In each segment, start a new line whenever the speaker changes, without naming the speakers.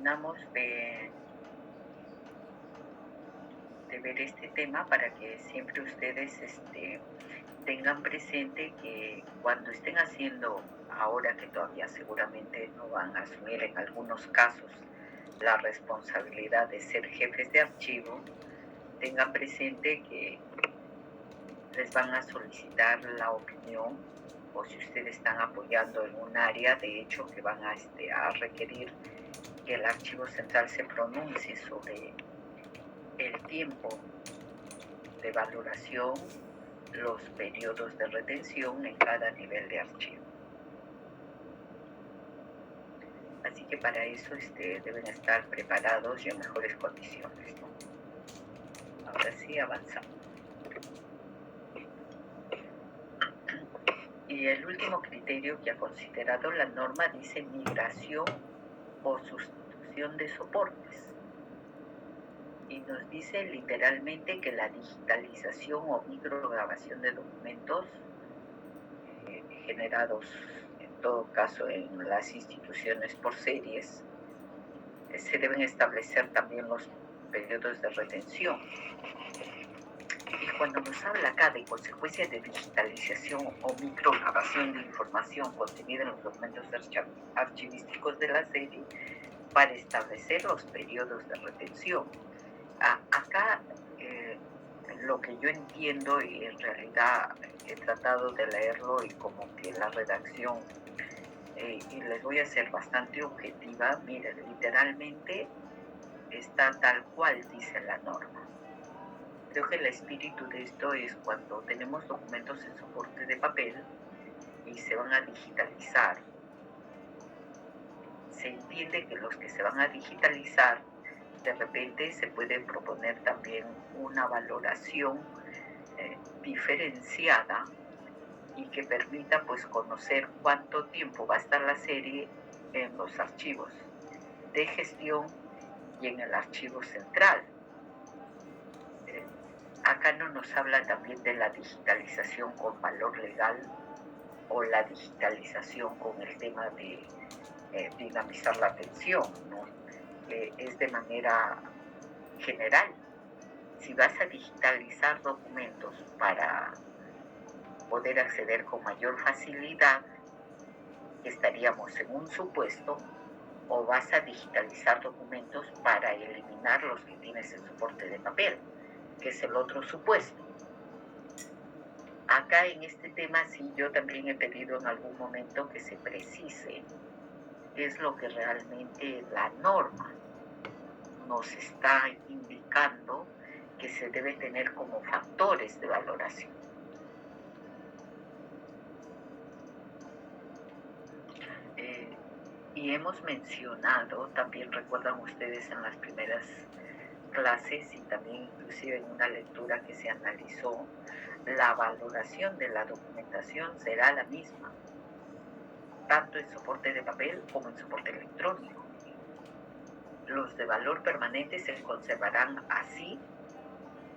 terminamos de ver este tema para que siempre ustedes tengan presente que cuando estén haciendo, ahora que todavía seguramente no van a asumir en algunos casos la responsabilidad de ser jefes de archivo, tengan presente que les van a solicitar la opinión, o si ustedes están apoyando en un área, de hecho que van a requerir que el archivo central se pronuncie sobre el tiempo de valoración, los periodos de retención en cada nivel de archivo. Así que para eso deben estar preparados y en mejores condiciones, ¿no? Ahora sí, avanzamos. Y el último criterio que ha considerado la norma dice migración o sustitución de soportes. Y nos dice literalmente que la digitalización o micrograbación de documentos generados, en todo caso, en las instituciones por series, se deben establecer también los periodos de retención. Y cuando nos habla acá de consecuencias de digitalización o micrograbación de información contenida en los documentos archivísticos de la serie, para establecer los periodos de retención. Acá lo que yo entiendo, y en realidad he tratado de leerlo y como que la redacción, y les voy a ser bastante objetiva, miren, literalmente está tal cual dice la norma. Creo que el espíritu de esto es cuando tenemos documentos en soporte de papel y se van a digitalizar. Se entiende que los que se van a digitalizar, de repente se puede proponer también una valoración diferenciada y que permita pues conocer cuánto tiempo va a estar la serie en los archivos de gestión y en el archivo central. Acá no nos habla también de la digitalización con valor legal o la digitalización con el tema de dinamizar la atención, ¿no? Es de manera general. Si vas a digitalizar documentos para poder acceder con mayor facilidad, estaríamos en un supuesto, o vas a digitalizar documentos para eliminar los que tienes en soporte de papel, que es el otro supuesto. Acá en este tema sí, yo también he pedido en algún momento que se precise qué es lo que realmente la norma nos está indicando que se debe tener como factores de valoración. Y hemos mencionado, también recuerdan ustedes en las primeras clases y también inclusive en una lectura que se analizó, la valoración de la documentación será la misma, tanto en soporte de papel como en soporte electrónico. Los de valor permanente se conservarán así,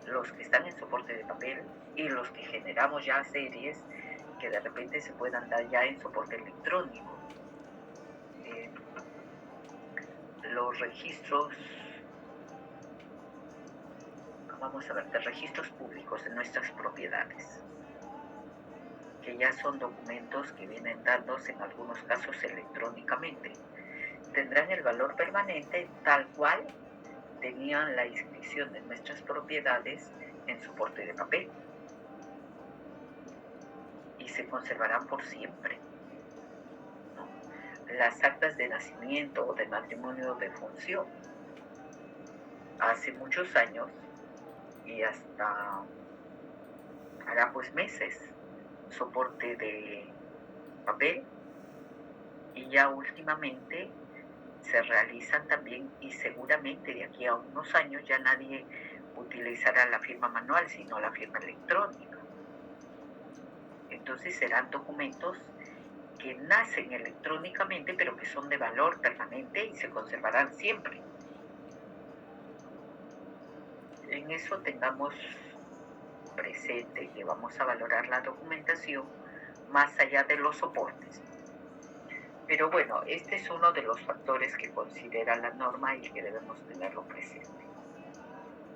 los que están en soporte de papel, y los que generamos ya series que de repente se puedan dar ya en soporte electrónico. Los registros, vamos a ver, de registros públicos de nuestras propiedades, que ya son documentos que vienen dándose en algunos casos electrónicamente, tendrán el valor permanente tal cual tenían la inscripción de nuestras propiedades en soporte de papel y se conservarán por siempre, ¿no? Las actas de nacimiento o de matrimonio o de función, hace muchos años y hasta hará pues meses, soporte de papel, y ya últimamente se realizan también, y seguramente de aquí a unos años ya nadie utilizará la firma manual sino la firma electrónica. Entonces serán documentos que nacen electrónicamente pero que son de valor permanente y se conservarán siempre. En eso tengamos presente que vamos a valorar la documentación más allá de los soportes. Pero bueno, este es uno de los factores que considera la norma y que debemos tenerlo presente.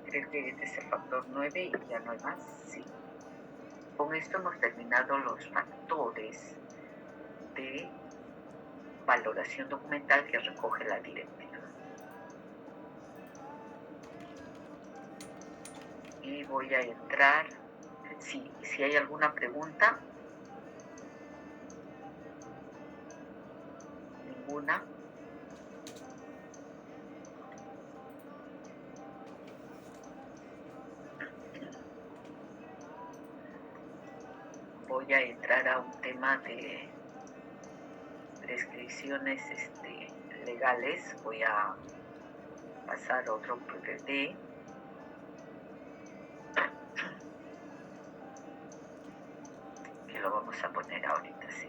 Creo que este es el factor 9 y ya no hay más. Sí. Con esto hemos terminado los factores de valoración documental que recoge la directiva. Y voy a entrar, si hay alguna pregunta. Ninguna. Voy a entrar a un tema de prescripciones legales. Voy a pasar a otro PPT. Que lo vamos a poner ahorita, sí.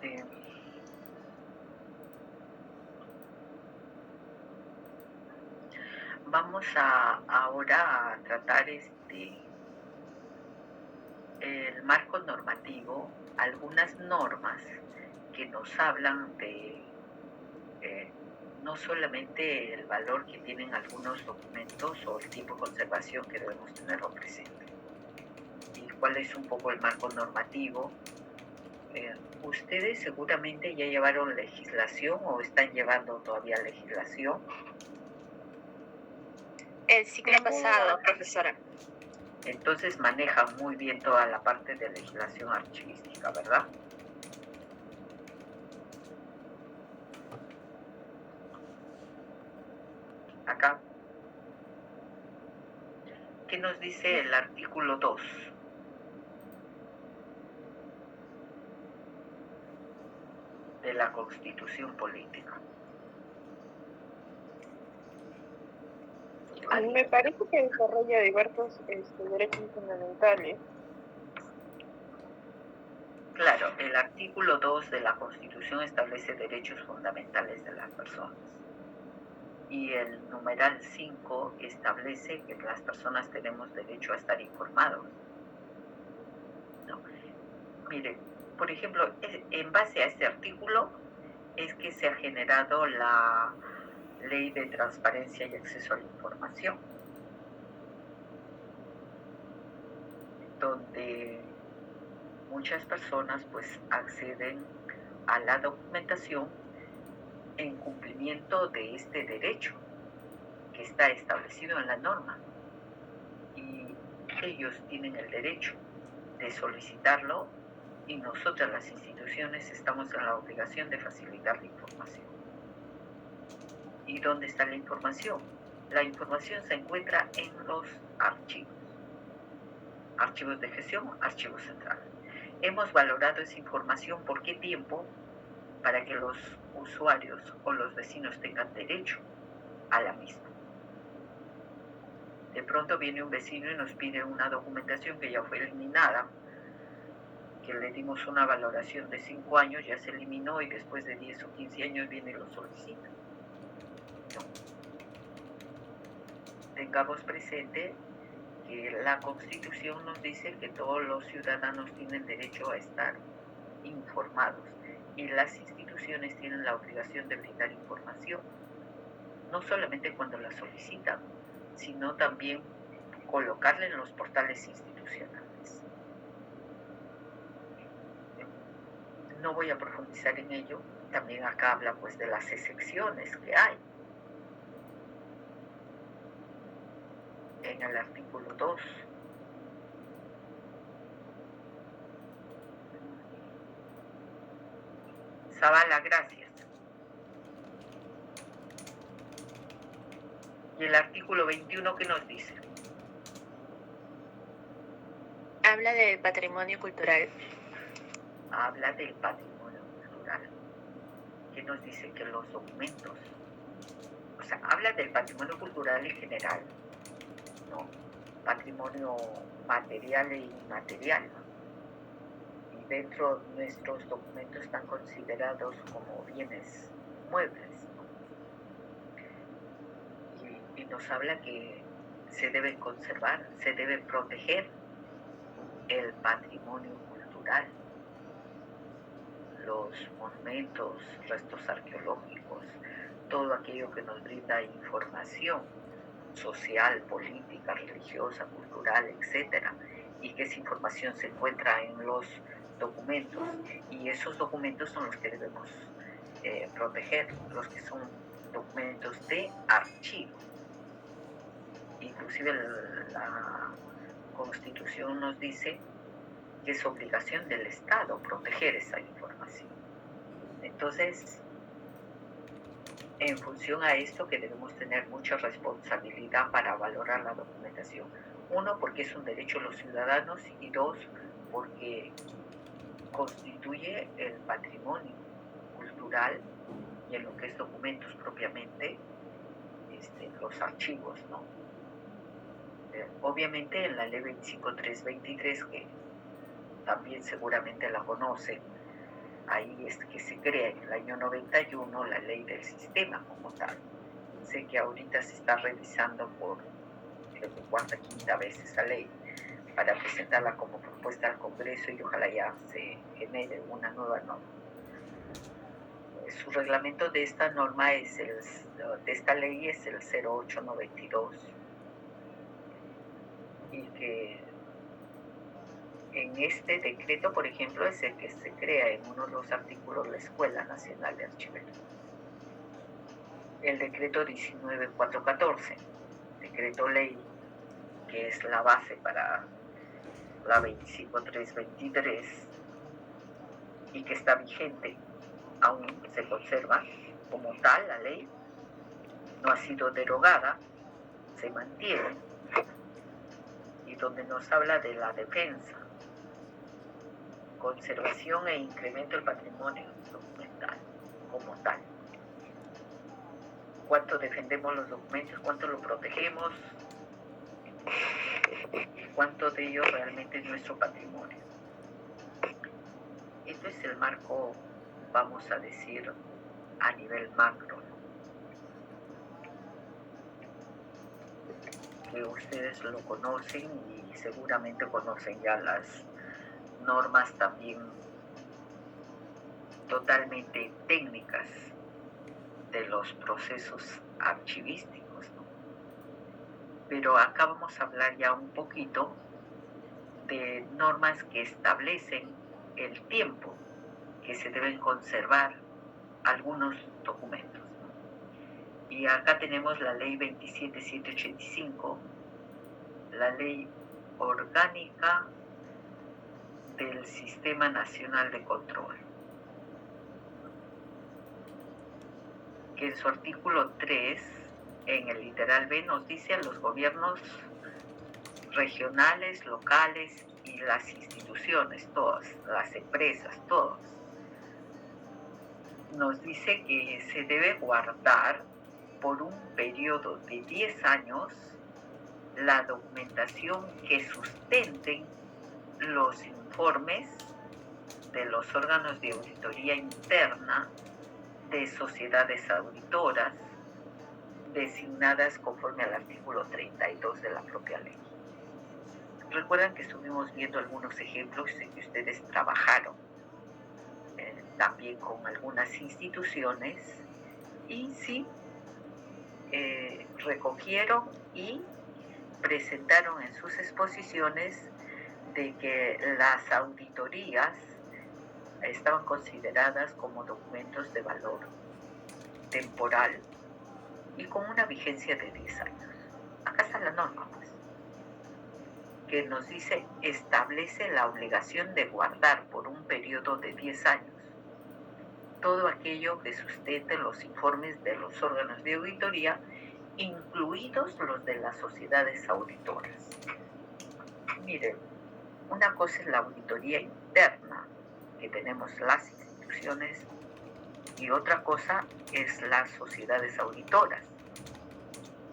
Bien. Vamos ahora a tratar el marco normativo, algunas normas que nos hablan de no solamente el valor que tienen algunos documentos o el tipo de conservación que debemos tenerlo presente. ¿Y cuál es un poco el marco normativo? Ustedes seguramente ya llevaron legislación o están llevando todavía legislación.
El ciclo pasado, profesora.
Entonces manejan muy bien toda la parte de legislación archivística, ¿verdad? Acá. ¿Qué nos dice el artículo 2? De la Constitución Política.
A mí me parece que desarrolla diversos derechos fundamentales.
Claro, el artículo 2 de la Constitución establece derechos fundamentales de las personas. Y el numeral 5 establece que las personas tenemos derecho a estar informados. ¿No? Miren, por ejemplo, en base a este artículo es que se ha generado la Ley de Transparencia y Acceso a la Información, donde muchas personas pues acceden a la documentación en cumplimiento de este derecho que está establecido en la norma, y ellos tienen el derecho de solicitarlo y nosotras las instituciones estamos en la obligación de facilitar la información. ¿Y dónde está la información? La información se encuentra en los archivos de gestión, archivos centrales. Hemos valorado esa información por qué tiempo, para que los usuarios o los vecinos tengan derecho a la misma. De pronto viene un vecino y nos pide una documentación que ya fue eliminada, que le dimos una valoración de 5 años, ya se eliminó y después de 10 o 15 años viene y lo solicita. No. Tengamos presente que la Constitución nos dice que todos los ciudadanos tienen derecho a estar informados y las instituciones tienen la obligación de brindar información, no solamente cuando la solicitan, sino también colocarla en los portales institucionales. No voy a profundizar en ello, también acá habla pues de las excepciones que hay. En el artículo 2. Zavala, gracias. ¿Y el artículo 21 qué nos dice?
Habla del patrimonio cultural.
Habla del patrimonio cultural. ¿Qué nos dice? Que los documentos, o sea, habla del patrimonio cultural en general, ¿no? Patrimonio material e inmaterial. Y dentro de nuestros documentos están considerados como bienes muebles, ¿no? Y nos habla que se deben conservar, se debe proteger el patrimonio cultural, los monumentos, restos arqueológicos, todo aquello que nos brinda información social, política, religiosa, cultural, etcétera, y que esa información se encuentra en los documentos, y esos documentos son los que debemos proteger, los que son documentos de archivo. Inclusive la Constitución nos dice que es obligación del Estado proteger esa información. Entonces, en función a esto, que debemos tener mucha responsabilidad para valorar la documentación. Uno, porque es un derecho de los ciudadanos, y dos, porque constituye el patrimonio cultural, y en lo que es documentos propiamente, los archivos, ¿no? Obviamente en la ley 25323, que también seguramente la conocen, ahí es que se crea en el año 91 la ley del sistema como tal. Sé que ahorita se está revisando por cuarta, quinta vez esa ley para presentarla como propuesta al Congreso, y ojalá ya se genere una nueva norma. Su reglamento de esta norma de esta ley es el 0892, y que en este decreto, por ejemplo, es el que se crea en uno de los artículos la Escuela Nacional de Archiveros. El decreto 19414, decreto ley, que es la base para la 25323 y que está vigente, aún se conserva como tal la ley, no ha sido derogada, se mantiene, y donde nos habla de la defensa, conservación e incremento del patrimonio documental como tal. Cuánto defendemos los documentos, cuánto lo protegemos, cuánto de ello realmente es nuestro patrimonio. Esto es el marco, vamos a decir, a nivel macro, ¿no? Que ustedes lo conocen, y seguramente conocen ya las normas también totalmente técnicas de los procesos archivísticos, ¿no? Pero acá vamos a hablar ya un poquito de normas que establecen el tiempo que se deben conservar algunos documentos, ¿no? Y acá tenemos la ley 27785, la ley orgánica del Sistema Nacional de Control, que en su artículo 3, en el literal B, nos dice a los gobiernos regionales, locales y las instituciones, todas, las empresas, todos, nos dice que se debe guardar por un periodo de 10 años la documentación que sustenten los informes de los órganos de auditoría interna de sociedades auditoras designadas conforme al artículo 32 de la propia ley. Recuerdan que estuvimos viendo algunos ejemplos en que ustedes trabajaron también con algunas instituciones, y sí recogieron y presentaron en sus exposiciones de que las auditorías estaban consideradas como documentos de valor temporal y con una vigencia de 10 años. Acá está la norma, pues, que nos dice, establece la obligación de guardar por un periodo de 10 años todo aquello que sustente los informes de los órganos de auditoría, incluidos los de las sociedades auditoras. Miren, una cosa es la auditoría interna que tenemos las instituciones, y otra cosa es las sociedades auditoras.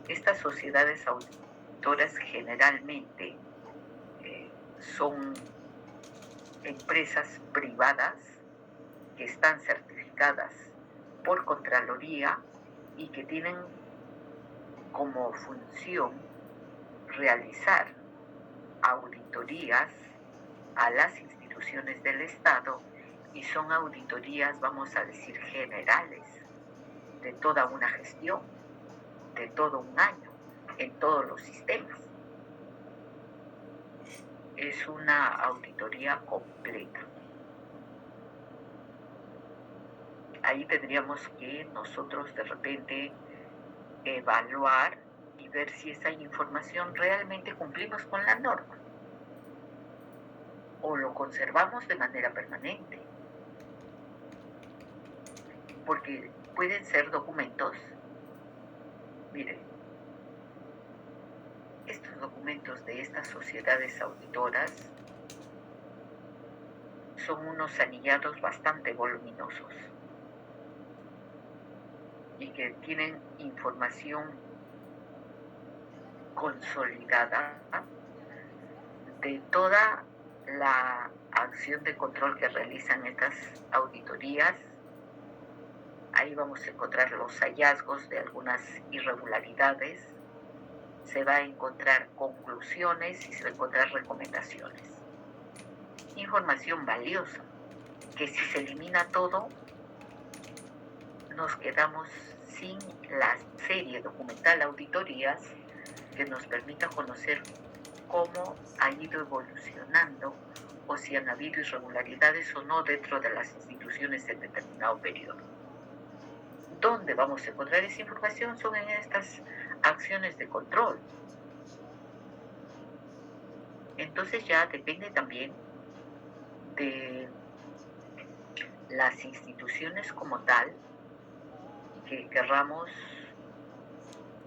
Estas sociedades auditoras generalmente son empresas privadas que están certificadas por Contraloría y que tienen como función realizar auditorías a las instituciones del Estado, y son auditorías, vamos a decir, generales de toda una gestión, de todo un año, en todos los sistemas. Es una auditoría completa. Ahí tendríamos que nosotros de repente evaluar y ver si esa información realmente cumplimos con la norma o lo conservamos de manera permanente. Porque pueden ser documentos, miren, estos documentos de estas sociedades auditoras son unos anillados bastante voluminosos y que tienen información consolidada de toda la acción de control que realizan estas auditorías. Ahí vamos a encontrar los hallazgos de algunas irregularidades, se va a encontrar conclusiones y se va a encontrar recomendaciones. Información valiosa, que si se elimina todo, nos quedamos sin la serie documental auditorías que nos permita conocer cómo ha ido evolucionando o si han habido irregularidades o no dentro de las instituciones en determinado periodo. ¿Dónde vamos a encontrar esa información? Son en estas acciones de control. Entonces ya depende también de las instituciones como tal, que querramos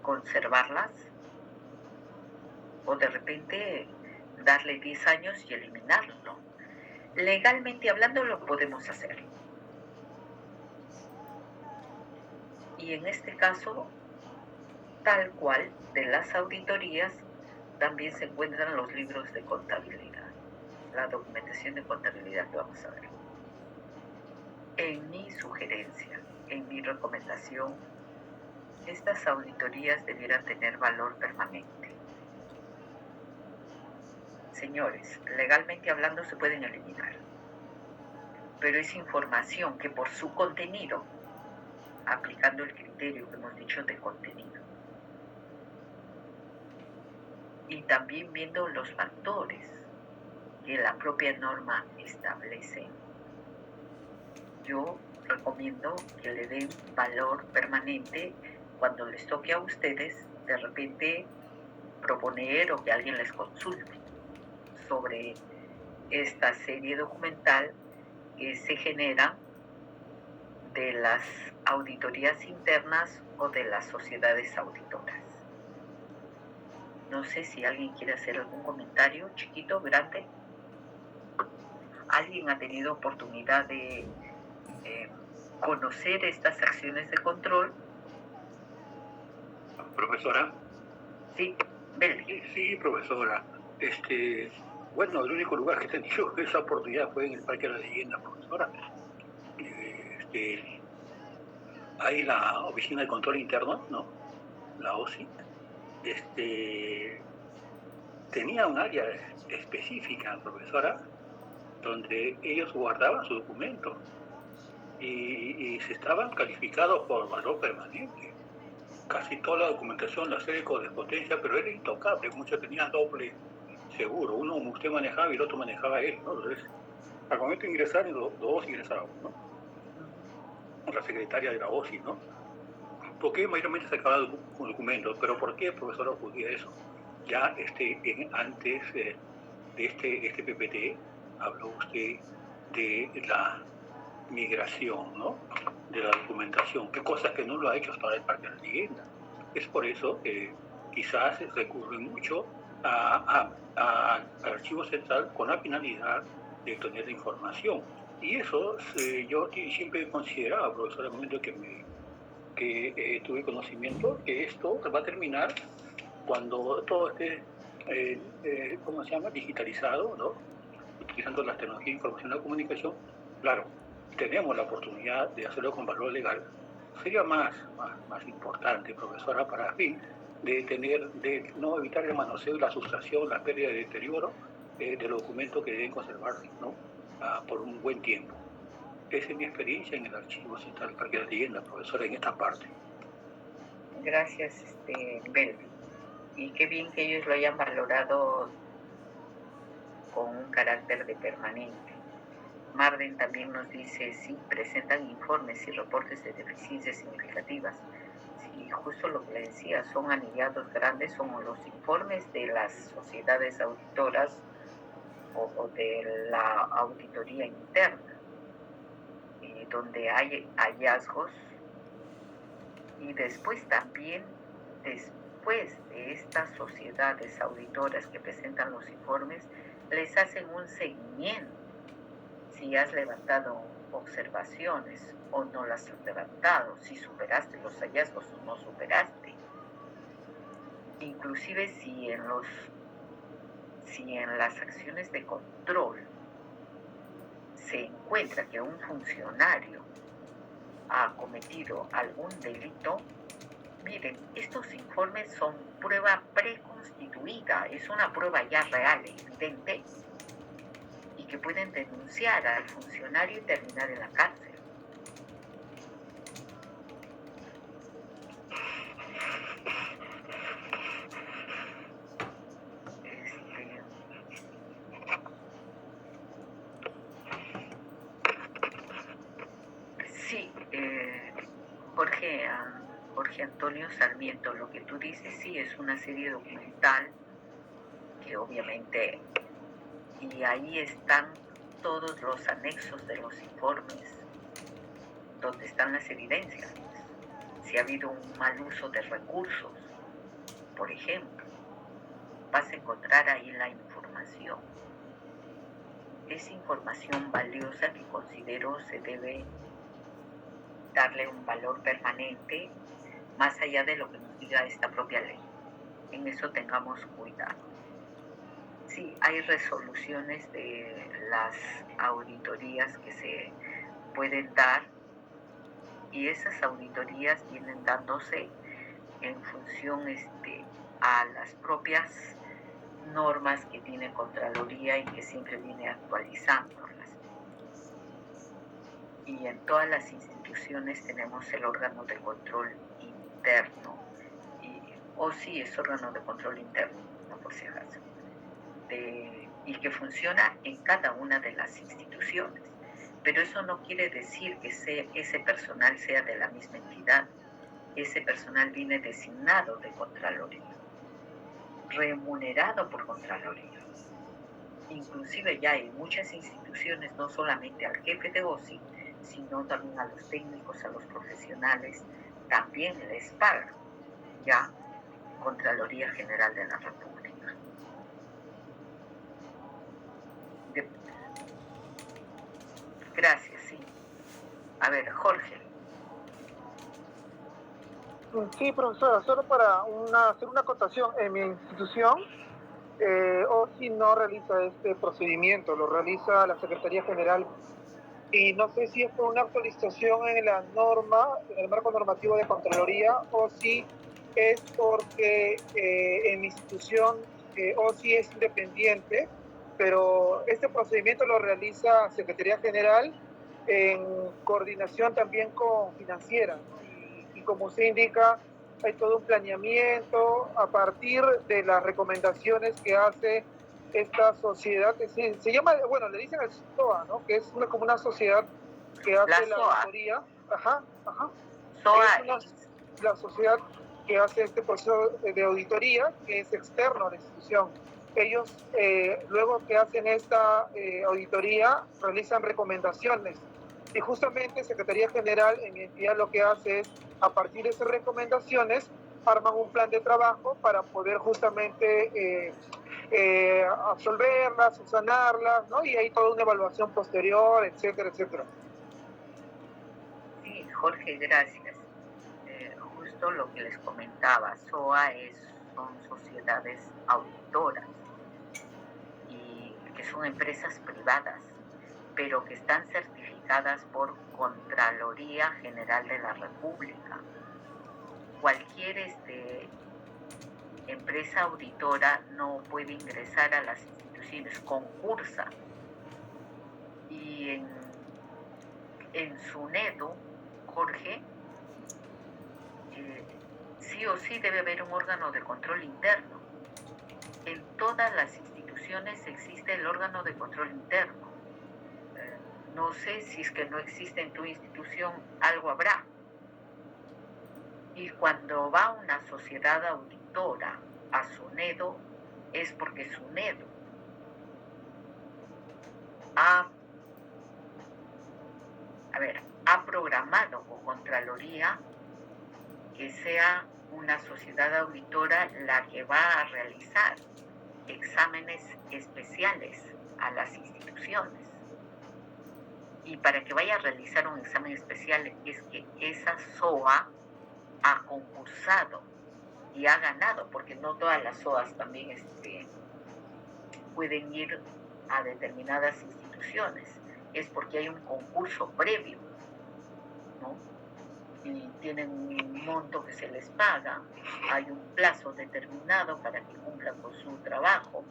conservarlas o de repente darle 10 años y eliminarlo. Legalmente hablando lo podemos hacer. Y en este caso, tal cual, de las auditorías, también se encuentran los libros de contabilidad, la documentación de contabilidad que vamos a ver. En mi sugerencia, en mi recomendación, estas auditorías debieran tener valor permanente. Señores, legalmente hablando se pueden eliminar, pero es información que por su contenido, aplicando el criterio que hemos dicho de contenido, y también viendo los factores que la propia norma establece, yo recomiendo que le den valor permanente cuando les toque a ustedes de repente proponer o que alguien les consulte sobre esta serie documental que se genera de las auditorías internas o de las sociedades auditoras. No sé si alguien quiere hacer algún comentario, chiquito, grande. ¿Alguien ha tenido oportunidad de conocer estas acciones de control?
Profesora.
Sí, Beli.
Sí, profesora. Bueno, el único lugar que he tenido esa oportunidad fue en el Parque de la Leyenda, profesora. Hay la Oficina de Control Interno, ¿no? La OSI. Tenía un área específica, profesora, donde ellos guardaban su documento y se estaban calificados por valor permanente. Casi toda la documentación la sé de correspondencia, pero era intocable, muchos tenían doble seguro, uno usted manejaba y el otro manejaba él, ¿no? Entonces, al momento de ingresar, los dos ingresábamos, ¿no? La secretaria de la OSI, ¿no? ¿Por qué mayormente se acababa con documentos? ¿Pero por qué, profesor, ocurría eso? Ya antes de este PPT, habló usted de la migración, ¿no? De la documentación, qué cosas que no lo ha hecho hasta ahora el Parque de la Leyenda. Es por eso que quizás se recurre mucho al archivo central con la finalidad de obtener la información. Y eso yo siempre he considerado, profesor, al momento que tuve conocimiento, que esto va a terminar cuando todo esté, ¿cómo se llama?, digitalizado, ¿no? utilizando las tecnologías de información y la comunicación, claro, tenemos la oportunidad de hacerlo con valor legal. Sería más importante, profesora, para fin de no evitar el manoseo y la sustracción, la pérdida de deterioro de los documentos que deben conservarse, ¿no? Por un buen tiempo. Esa es mi experiencia en el archivo central del Parque de la Leyenda, profesora, en esta parte.
Gracias, Belvi. Y qué bien que ellos lo hayan valorado con un carácter de permanente. Marden también nos dice, sí, presentan informes y reportes de deficiencias significativas. Sí, justo lo que le decía, son anillados grandes, son los informes de las sociedades auditoras o de la auditoría interna, donde hay hallazgos, y después también, después de estas sociedades auditoras que presentan los informes, les hacen un seguimiento. Si has levantado observaciones o no las has levantado, si superaste los hallazgos o no superaste. Inclusive si en las acciones de control se encuentra que un funcionario ha cometido algún delito, miren, estos informes son prueba preconstituida, es una prueba ya real, evidente, y que pueden denunciar al funcionario y terminar en la cárcel. Sí, Jorge Antonio Sarmiento, lo que tú dices, sí, es una serie documental que obviamente, y ahí están todos los anexos de los informes, donde están las evidencias. Si ha habido un mal uso de recursos, por ejemplo, vas a encontrar ahí la información. Es información valiosa que considero se debe darle un valor permanente, más allá de lo que nos diga esta propia ley. En eso tengamos cuidado. Sí, hay resoluciones de las auditorías que se pueden dar, y esas auditorías vienen dándose en función a las propias normas que tiene Contraloría y que siempre viene actualizándolas. Y en todas las instituciones tenemos el órgano de control interno, sí es órgano de control interno, no por si acaso, y que funciona en cada una de las instituciones. Pero eso no quiere decir que ese personal sea de la misma entidad. Ese personal viene designado de Contraloría, remunerado por Contraloría. Inclusive ya en muchas instituciones, no solamente al jefe de OSI, sino también a los técnicos, a los profesionales, también les paga ya Contraloría General de la República. Gracias, sí. A ver, Jorge.
Sí, profesora, solo para hacer una acotación. En mi institución, OSI no realiza este procedimiento, lo realiza la Secretaría General. Y no sé si es por una actualización en la norma, en el marco normativo de Contraloría, o si es porque en mi institución OSI es independiente, pero este procedimiento lo realiza Secretaría General en coordinación también con Financiera, ¿no? Y como se indica, hay todo un planeamiento a partir de las recomendaciones que hace esta sociedad que se llama, bueno, le dicen el SOA, ¿no? Que es como una sociedad que hace la auditoría. SOA es la sociedad que hace este proceso de auditoría, que es externo a la institución. Ellos, luego que hacen esta auditoría, realizan recomendaciones. Y justamente Secretaría General en mi entidad lo que hace es, a partir de esas recomendaciones, arman un plan de trabajo para poder justamente absolverlas, subsanarlas, ¿no? Y hay toda una evaluación posterior, etcétera, etcétera.
Sí, Jorge, gracias. Justo lo que les comentaba, SOA son sociedades auditoras, y que son empresas privadas, pero que están certificadas por Contraloría General de la República. Cualquier empresa auditora no puede ingresar a las instituciones, concursa. Y en SUNEDU, Jorge, sí o sí debe haber un órgano de control interno. En todas las instituciones existe el órgano de control interno. No sé si es que no existe en tu institución, algo habrá. Y cuando va una sociedad auditora a SUNEDU, es porque SUNEDU ha programado con Contraloría que sea una sociedad auditora la que va a realizar exámenes especiales a las instituciones. Y para que vaya a realizar un examen especial es que esa SOA ha concursado y ha ganado, porque no todas las SOAs también pueden ir a determinadas instituciones. Es porque hay un concurso previo, ¿no? Y tienen un monto que se les paga, hay un plazo determinado para que cumplan con su trabajo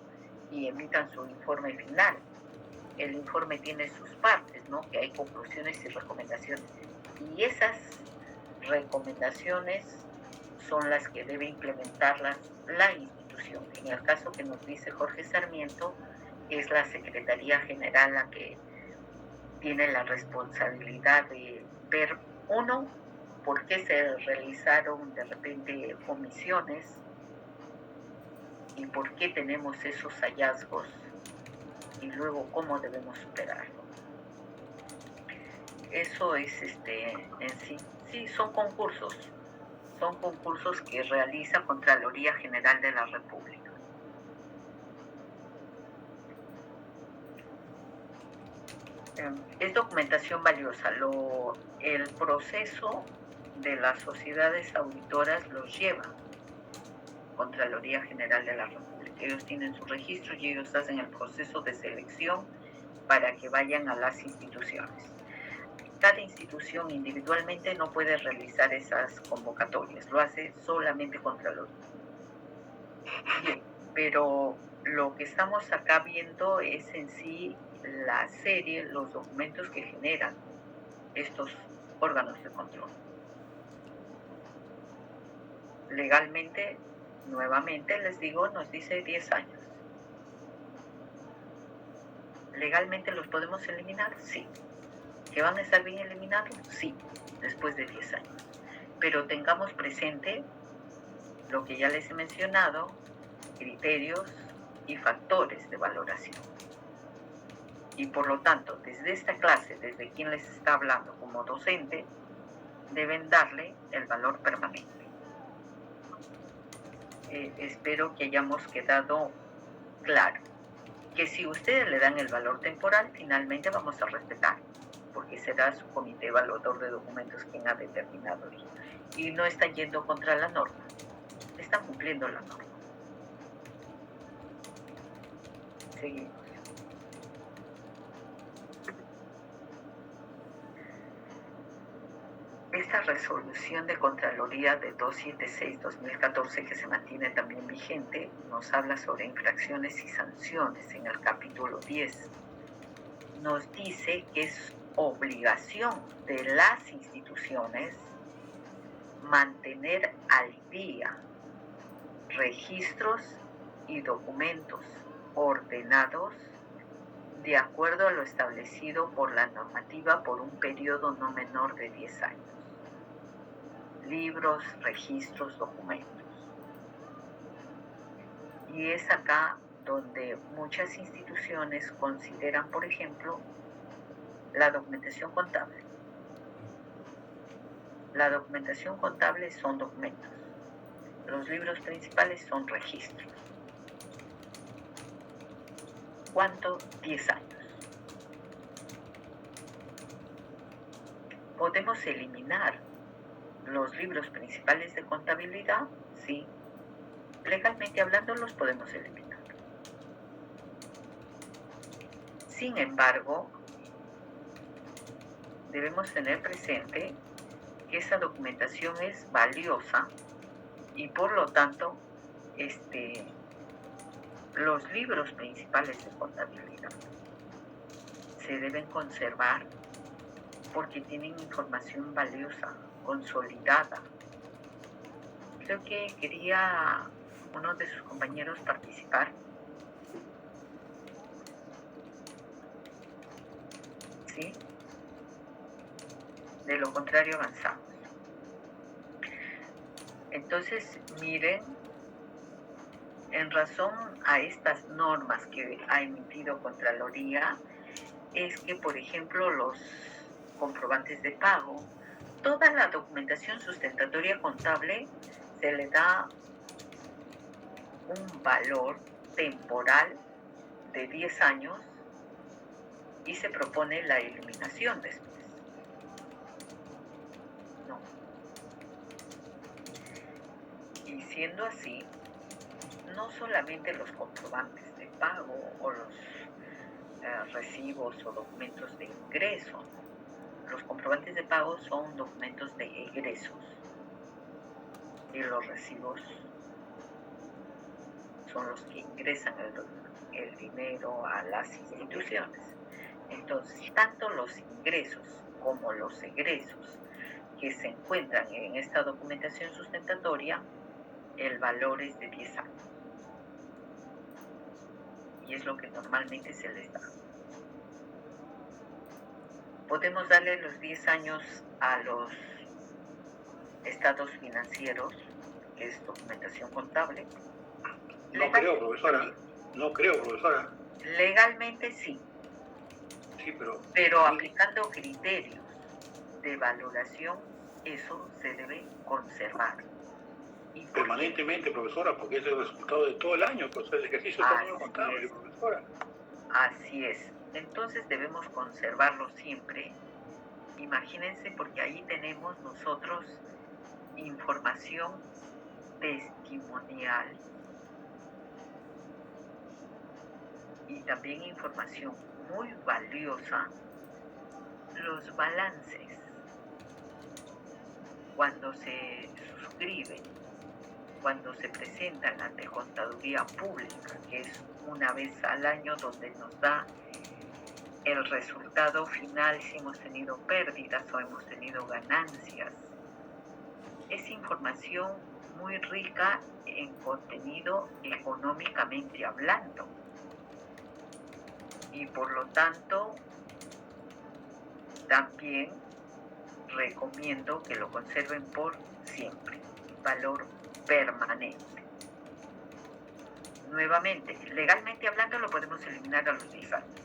y emitan su informe final. El informe tiene sus partes, ¿no? Que hay conclusiones y recomendaciones. Y esas recomendaciones son las que debe implementarlas la institución. En el caso que nos dice Jorge Sarmiento, es la Secretaría General la que tiene la responsabilidad de ver, uno, por qué se realizaron de repente omisiones y por qué tenemos esos hallazgos y luego cómo debemos superarlo. Eso es en sí. Sí, son concursos que realiza Contraloría General de la República. Es documentación valiosa. El proceso de las sociedades auditoras los lleva Contraloría General de la República. Ellos tienen su registro y ellos hacen el proceso de selección para que vayan a las instituciones. Cada institución individualmente no puede realizar esas convocatorias, lo hace solamente Contraloría. Bien, pero lo que estamos acá viendo es en sí la serie, los documentos que generan estos órganos de control. Legalmente, nuevamente les digo, nos dice 10 años. ¿Legalmente los podemos eliminar? Sí. ¿Que van a estar bien eliminados? Sí, después de 10 años. Pero tengamos presente lo que ya les he mencionado, criterios y factores de valoración. Y por lo tanto, desde esta clase, desde quien les está hablando como docente, deben darle el valor permanente. Espero que hayamos quedado claro que si ustedes le dan el valor temporal, finalmente vamos a respetar, porque será su comité evaluador de documentos quien ha determinado eso. Y no están yendo contra la norma, están cumpliendo la norma. Seguimos. Esta resolución de Contraloría de 276-2014, que se mantiene también vigente, nos habla sobre infracciones y sanciones en el capítulo 10. Nos dice que es obligación de las instituciones mantener al día registros y documentos ordenados de acuerdo a lo establecido por la normativa por un periodo no menor de 10 años. Libros, registros, documentos. Y es acá donde muchas instituciones consideran, por ejemplo, la documentación contable. La documentación contable son documentos. Los libros principales son registros. ¿Cuánto? 10 años. ¿Podemos eliminar los libros principales de contabilidad? Sí. Legalmente hablando, los podemos eliminar. Sin embargo, debemos tener presente que esa documentación es valiosa y por lo tanto los libros principales de contabilidad se deben conservar porque tienen información valiosa, consolidada. Creo que quería uno de sus compañeros participar. ¿Sí? De lo contrario avanzamos. Entonces, miren, en razón a estas normas que ha emitido Contraloría, es que, por ejemplo, los comprobantes de pago, toda la documentación sustentatoria contable se le da un valor temporal de 10 años y se propone la eliminación después. No. Y siendo así, no solamente los comprobantes de pago o los recibos o documentos de ingreso. Los comprobantes de pago son documentos de egresos y los recibos son los que ingresan el dinero a las instituciones. Entonces, tanto los ingresos como los egresos que se encuentran en esta documentación sustentatoria, el valor es de 10 años. Y es lo que normalmente se les da. Podemos darle los 10 años a los estados financieros, que es documentación contable.
No creo, profesora. No creo, profesora.
Legalmente sí.
Sí,
pero aplicando criterios de valoración, eso se debe conservar. ¿Y
permanentemente, profesora? Porque es el resultado de todo el año, pues el ejercicio está contable, profesora.
Así es. Entonces debemos conservarlo siempre. Imagínense, porque ahí tenemos nosotros información testimonial y también información muy valiosa, los balances. Cuando se suscriben, cuando se presentan ante Contaduría Pública, que es una vez al año donde nos da el resultado final, si hemos tenido pérdidas o hemos tenido ganancias. Es información muy rica en contenido económicamente hablando. Y por lo tanto, también recomiendo que lo conserven por siempre, valor permanente. Nuevamente, legalmente hablando, lo podemos eliminar a los 10 años.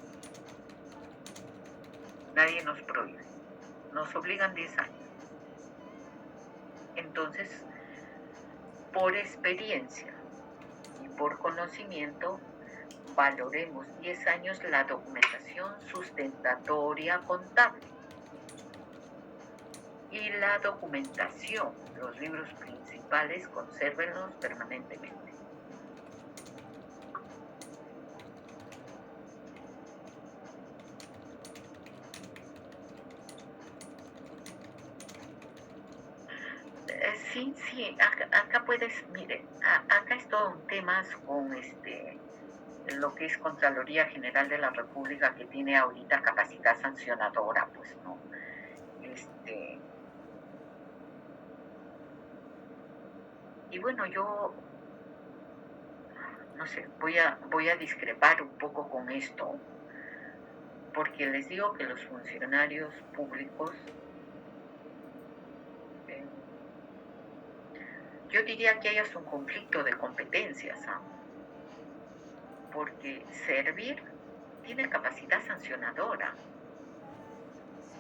Nadie nos prohíbe, nos obligan 10 años. Entonces, por experiencia y por conocimiento, valoremos 10 años la documentación sustentatoria contable. Y la documentación, los libros principales, consérvenlos permanentemente. Sí, acá puedes, mire, acá es todo un tema con lo que es Contraloría General de la República, que tiene ahorita capacidad sancionadora, pues, ¿no? Y bueno, yo, no sé, voy a discrepar un poco con esto, porque les digo que los funcionarios públicos, yo diría que hay hasta un conflicto de competencias, ¿ah? Porque servir tiene capacidad sancionadora,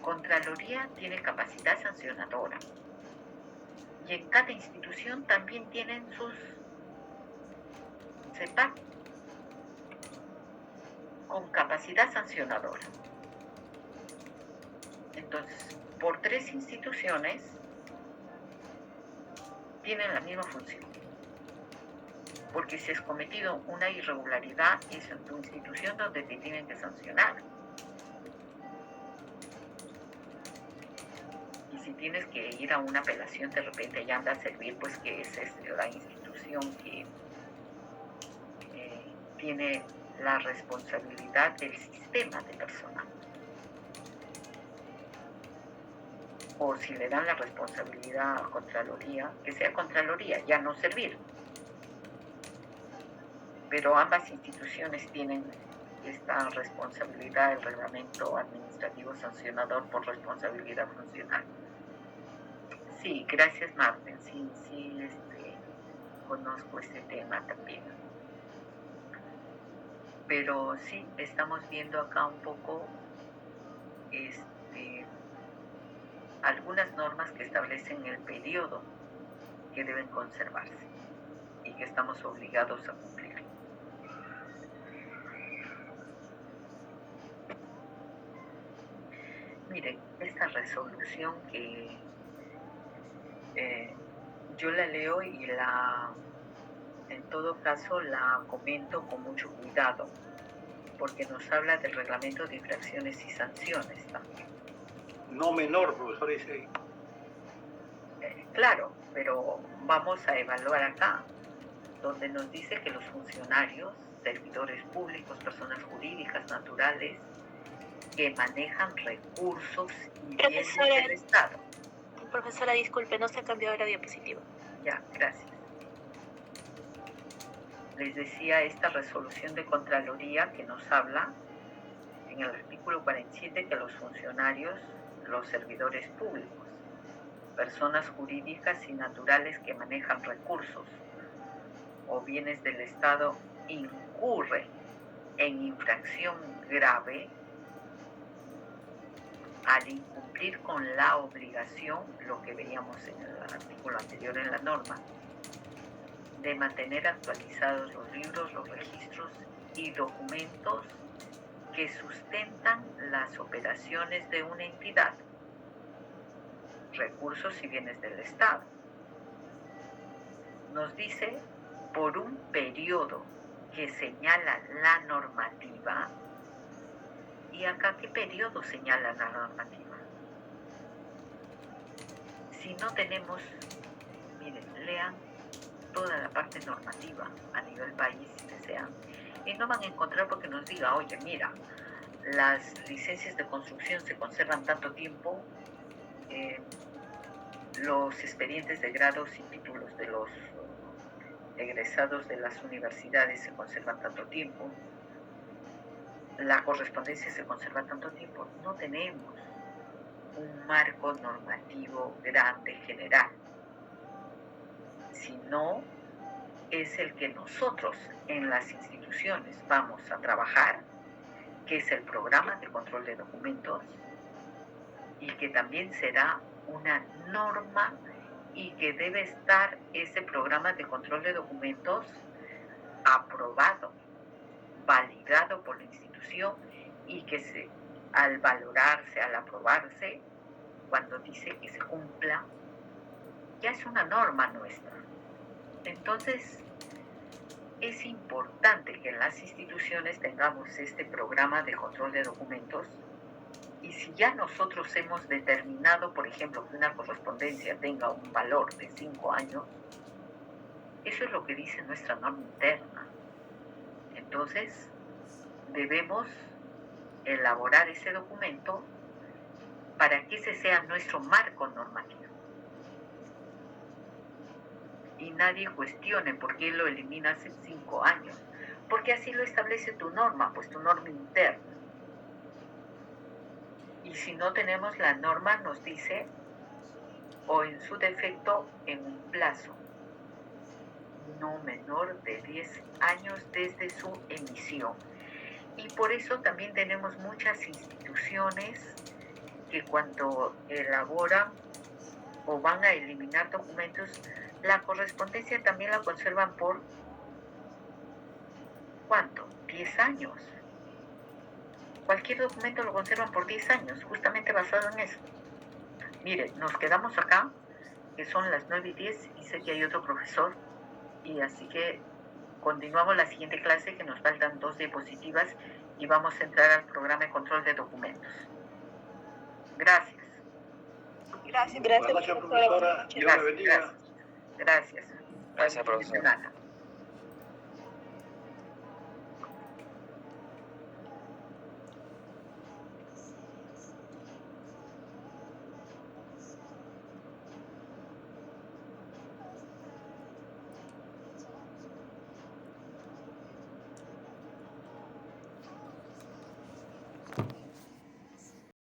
Contraloría tiene capacidad sancionadora, y en cada institución también tienen sus CEPAC con capacidad sancionadora. Entonces, por 3 instituciones tienen la misma función. porque si has cometido una irregularidad es en tu institución donde te tienen que sancionar. Y si tienes que ir a una apelación, de repente ya anda a servir, pues que es la institución que tiene la responsabilidad del sistema de personal. O si le dan la responsabilidad a Contraloría, que sea Contraloría, ya no servir. Pero ambas instituciones tienen esta responsabilidad del reglamento administrativo sancionador por responsabilidad funcional. Sí, gracias Marten, sí, conozco este tema también. Pero sí, estamos viendo acá un poco algunas normas que establecen el periodo que deben conservarse y que estamos obligados a cumplir. Miren, esta resolución que yo la leo y en todo caso la comento con mucho cuidado, porque nos habla del reglamento de infracciones y sanciones también.
No menor, profesor, dice ahí.
Claro, pero vamos a evaluar acá, donde nos dice que los funcionarios, servidores públicos, personas jurídicas, naturales, que manejan recursos y bienes del Estado.
Profesora, disculpe, no se ha cambiado la diapositiva.
Ya, gracias. Les decía esta resolución de Contraloría que nos habla en el artículo 47 que los funcionarios, los servidores públicos, personas jurídicas y naturales que manejan recursos o bienes del Estado incurren en infracción grave al incumplir con la obligación, lo que veíamos en el artículo anterior en la norma, de mantener actualizados los libros, los registros y documentos que sustentan las operaciones de una entidad, recursos y bienes del Estado. Nos dice por un periodo que señala la normativa. ¿Y acá qué periodo señala la normativa? Si no tenemos, miren, lean toda la parte normativa a nivel país, si desean, y no van a encontrar porque nos diga, oye, mira, las licencias de construcción se conservan tanto tiempo, los expedientes de grados y títulos de los egresados de las universidades se conservan tanto tiempo, la correspondencia se conserva tanto tiempo. No tenemos un marco normativo grande general, sino es el que nosotros en las instituciones vamos a trabajar, que es el programa de control de documentos, y que también será una norma y que debe estar ese programa de control de documentos aprobado, validado por la institución, y que al valorarse, al aprobarse, cuando dice que se cumpla, ya es una norma nuestra. Entonces, es importante que en las instituciones tengamos este programa de control de documentos, y si ya nosotros hemos determinado, por ejemplo, que una correspondencia tenga un valor de 5 años, eso es lo que dice nuestra norma interna. Entonces, debemos elaborar ese documento para que ese sea nuestro marco normativo. Y nadie cuestione por qué lo eliminas en 5 años, porque así lo establece tu norma, pues tu norma interna. Y si no tenemos la norma, nos dice, o en su defecto, en un plazo no menor de 10 años desde su emisión. Y por eso también tenemos muchas instituciones que cuando elaboran o van a eliminar documentos, la correspondencia también la conservan por, ¿cuánto? 10 años. Cualquier documento lo conservan por 10 años, justamente basado en eso. Mire, nos quedamos acá, que son las 9:10, y sé que hay otro profesor, y así que Continuamos la siguiente clase, que nos faltan 2 diapositivas, y vamos a entrar al programa de control de documentos. Gracias.
Gracias,
Gracias, profesora. Dios la bendiga.
Gracias.
Gracias, profesor.
Buena semana.